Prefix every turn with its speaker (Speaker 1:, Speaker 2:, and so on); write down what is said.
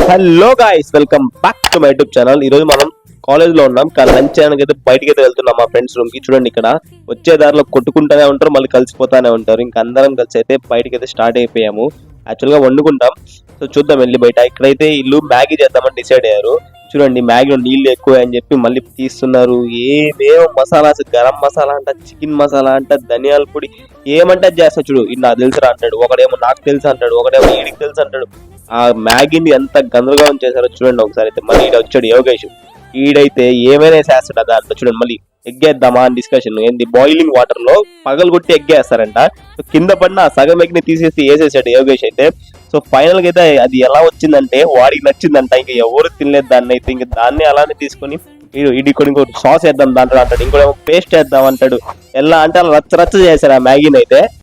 Speaker 1: Hello guys, welcome back to my YouTube channel. ఈ రోజు మనం కాలేజ్ లో ఉన్నాం, కానీ లంచ్ చేయడానికి అయితే బయటికి అయితే వెళ్తున్నాం మా ఫ్రెండ్స్ రూమ్ కి. చూడండి, ఇక్కడ వచ్చే దారిలో కొట్టుకుంటూనే ఉంటారు, మళ్ళీ కలిసిపోతానే ఉంటారు. ఇంకా అందరం కలిసి అయితే బయటికి అయితే స్టార్ట్ అయిపోయాము. యాక్చువల్ గా వండుకుంటాం, సో చూద్దాం వెళ్ళి బయట. ఇక్కడైతే ఇల్లు మ్యాగీ చేద్దామని డిసైడ్ అయ్యారు. చూడండి, మ్యాగీలో నీళ్లు ఎక్కువ అని చెప్పి మళ్ళీ తీస్తున్నారు. ఏమేమో మసాలాస్, గరం మసాలా అంట, చికెన్ మసాలా అంట, ధనియాల పొడి, ఏమంటే అది చేస్తా. చూడు, ఇది నాకు తెలుసురా అంటాడు, ఒకడేమో నాకు తెలుసు అంటాడు, ఒకడేమో ఈడికి తెలుసు అంటాడు. ఆ మ్యాగీని ఎంత గందరగోళం చేశారో చూడండి ఒకసారి. అయితే మళ్ళీ ఈడ వచ్చాడు యోగేష్. ఈడైతే ఏమైనా చేస్తాడు దాంట్లో. చూడండి, మళ్ళీ ఎగ్గేద్దామా అని డిస్కషన్. ఏంది, బాయిలింగ్ వాటర్ లో పగలు కొట్టి ఎగ్గేస్తారంట. సో కింద పడిన సగం ఎగ్ని తీసేసి వేసేసాడు యోగేష్ అయితే. సో ఫైనల్ గా అయితే అది ఎలా వచ్చిందంటే వాడికి నచ్చిందంట. ఇంకా ఎవరు తినలేదు దాన్ని అయితే. ఇంకా దాన్ని అలానే తీసుకొని ఇది ఇంకో సాస్ వేద్దాం దాంట్లో అంటాడు, ఇంకోటేమో పేస్ట్ వేద్దాం అంటాడు. ఎలా అంటే అలా రచ్చ రచ్చ చేశారు ఆ మ్యాగీని అయితే.